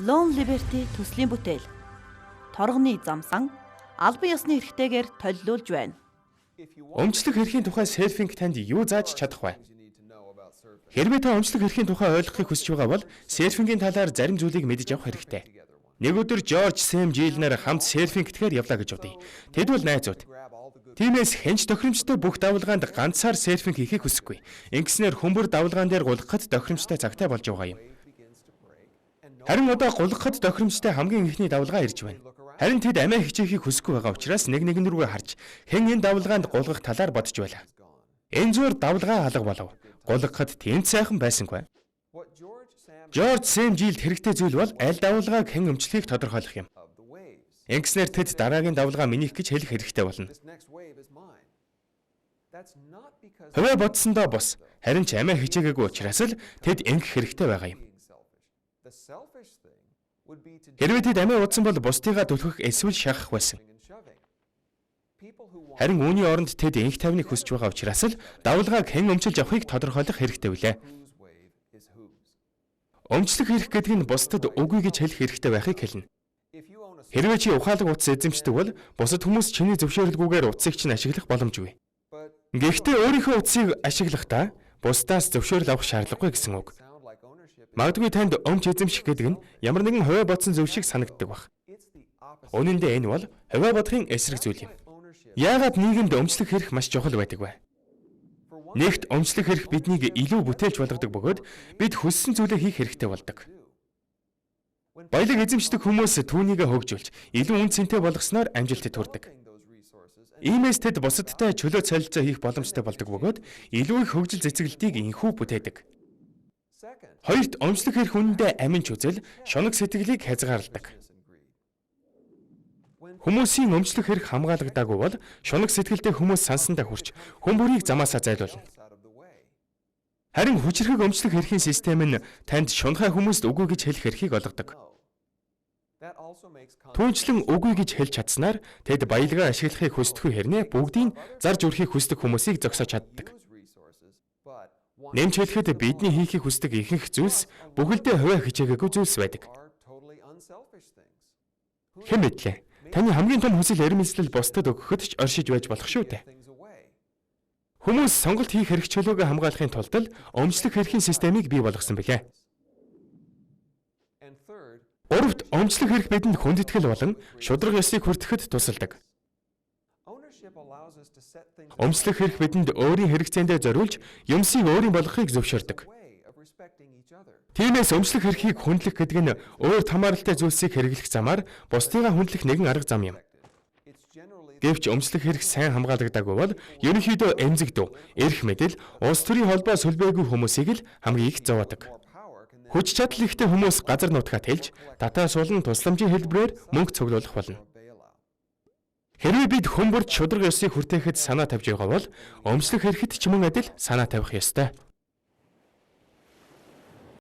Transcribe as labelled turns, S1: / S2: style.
S1: Lone Liberty төслийн бүтээл. Торгоны замсан албан ёсны эрхтэйгээр толилуулж байна.
S2: Өмчлөх эрхийн тухай серфинг танд юу зааж чадах вэ? Хэрвээ та өмчлөх эрхийн тухай ойлгохыг хүсэж байгаа бол серфингийн талаар зарим зүйлийг мэдэж авах хэрэгтэй. Нэг өдөр Жорж Сэм Жилнер хамт серфингтэйгээр явлаа гэж бодъё. Тэд бол найзууд. Тиймээс хэнч тохиромжтой бүх давлгаанд ганцаар серфинг хийхийг хүсэхгүй. Ингэснээр хөмбөр давлгаан дээр гулгахад тохиромжтой цагтай болж байгаа юм. Харин одоо гулгахад тохиромжтой хамгийн ихний давлгаа ирж байна. Харин тэд амиа хичээхийг хүсэхгүй байгаа учраас нэгэн рүүгээ харж хэн энэ давлгаанд гулгах талаар бодож байлаа. Энэ зур давлгаа алга болов. Гулгахад тэнд сайхан байсангүй. Жорж Сэм Жилд хэрэгтэй зүйл бол аль давлгааг хэн өмчлөхийг тодорхойлох юм. Ингэснээр тэд дараагийн давлгаа минийх гэж хэлэх хэрэгтэй болно. Хөвөө бодсондоо бос. Харин ч амиа хичээгээгүй учраас л тэд ингэх хэрэгтэй байгаа юм. Хэрвээ тэд амиа удсан бол бусдыгаа түлхэх эсвэл шахах байсан. Харин үүний оронд тэд энх тавныг хүсэж байгаа учраас л давлгааг хэн өмчилж авахыг тодорхойлох хэрэгтэй билээ. Өмчлөх эрх гэдэг нь бусдад үгүй гэж хэлэх хэрэгтэй байхыг хэлнэ. Хэрвээ чи ухаалаг утас эзэмшдэг бол бусад хүмүүс чиний зөвшөөрлгүйгээр утсыг чинь ашиглах боломжгүй. Гэхдээ өөрийнхөө утсыг ашиглахдаа бусдаас зөвшөөрөл авах шаардлагагүй гэсэн үг. Магадгүй танд өмч эзэмших гэдэг нь ямар нэгэн хувиа бодсон зөв шиг санагддаг байх. Үнэн дээр энэ бол хувиа бодохын эсрэг зүйл юм. Яагаад нийгэмд өмчлөх эрх маш чухал байдаг вэ? Нэгт өмчлөх эрх биднийг илүү бүтээлч болгодог бөгөөд бид хүссэн зүйлээ хийх хэрэгтэй болдог. Баялаг эзэмшдэг хүмүүс түүнийгээ хөгжүүлж илүү үн цэнтэй болгосноор амжилтад хүрдэг. Иймээс тэд бусадтай чөлөө солилцоо хийх боломжтой болдог бөгөөд илүү их хөгжил цэцгэлтийг инхүү бүтээдэг. Хоёрт өмчлөх эрх үнэндээ аминч үзэл шунаг сэтгэлийг хязгаарладаг. Хүмүүсийн өмчлөх эрх хамгаалагдаагүй бол шунаг сэтгэлтэй хүмүүс сансандаа хүрч хүмүүрийг замаасаа зайлуулна. Харин хүчрхэг өмчлөх эрхийн систем нь танд шунхай хүмүүст үгүй гэж хэлэх эрхийг олгодог. Түүнчлэн үгүй гэж хэлж чадсанаар тэд баялгаа ашиглахыг хүсдэггүй хэрнээ бүгдийг зарж өрхийг хүсдэг хүмүүсийг зогсоож чаддаг. Нэмж хэлэхэд бидний хийхийг хүсдэг ихэнх зүйлс бүхэлдээ хувиа хичээгээгүй зүйлс байдаг. Хэн мэдлээ? Таны хамгийн том хүсэл эрмэлзэл бусдад өгөхөд ч оршиж байж болох шүү дээ. Хүмүүс сонголт хийх эрх чөлөөгөө хамгаалахын тулд өмчлөх эрхийн системийг бий болгосон билээ. Урвт өмчлөх эрх бидэнд хүндэтгэл болон шударга ёсыг хүртэхэд тусалдаг. Өмчлөх эрх бидэнд өөрийн хэрэгцээндээ зориулж юмсыг өөрийн болгохыг зөвшөөрдөг. Тиймээс өмчлөх эрхийг хүндлэх гэдэг нь өөр хамааралтай зүйлсийг хэрэглэх замаар бусдыгаа хүндлэх нэгэн арга зам юм. Гэвч өмчлөх эрх сайн хамгаалагдаагүй бол ерөнхийдөө эмзэгдүү, эрх мэдэл, улс төрийн холбоо сүлбээгүй хүмүүсийг л хамгийн их зовоодог. Хүч чадал ихтэй хүмүүс газар нутгаа тэлж, татаа суулн тусламжийн хэлбэрээр мөнгө цуглуулах болно. Хэрвээ бид хүмүүрт шударга ёсыг хүртээхэд санаа тавьж байгаа бол өмчлөх эрхэд ч мөн адил санаа тавих ёстой.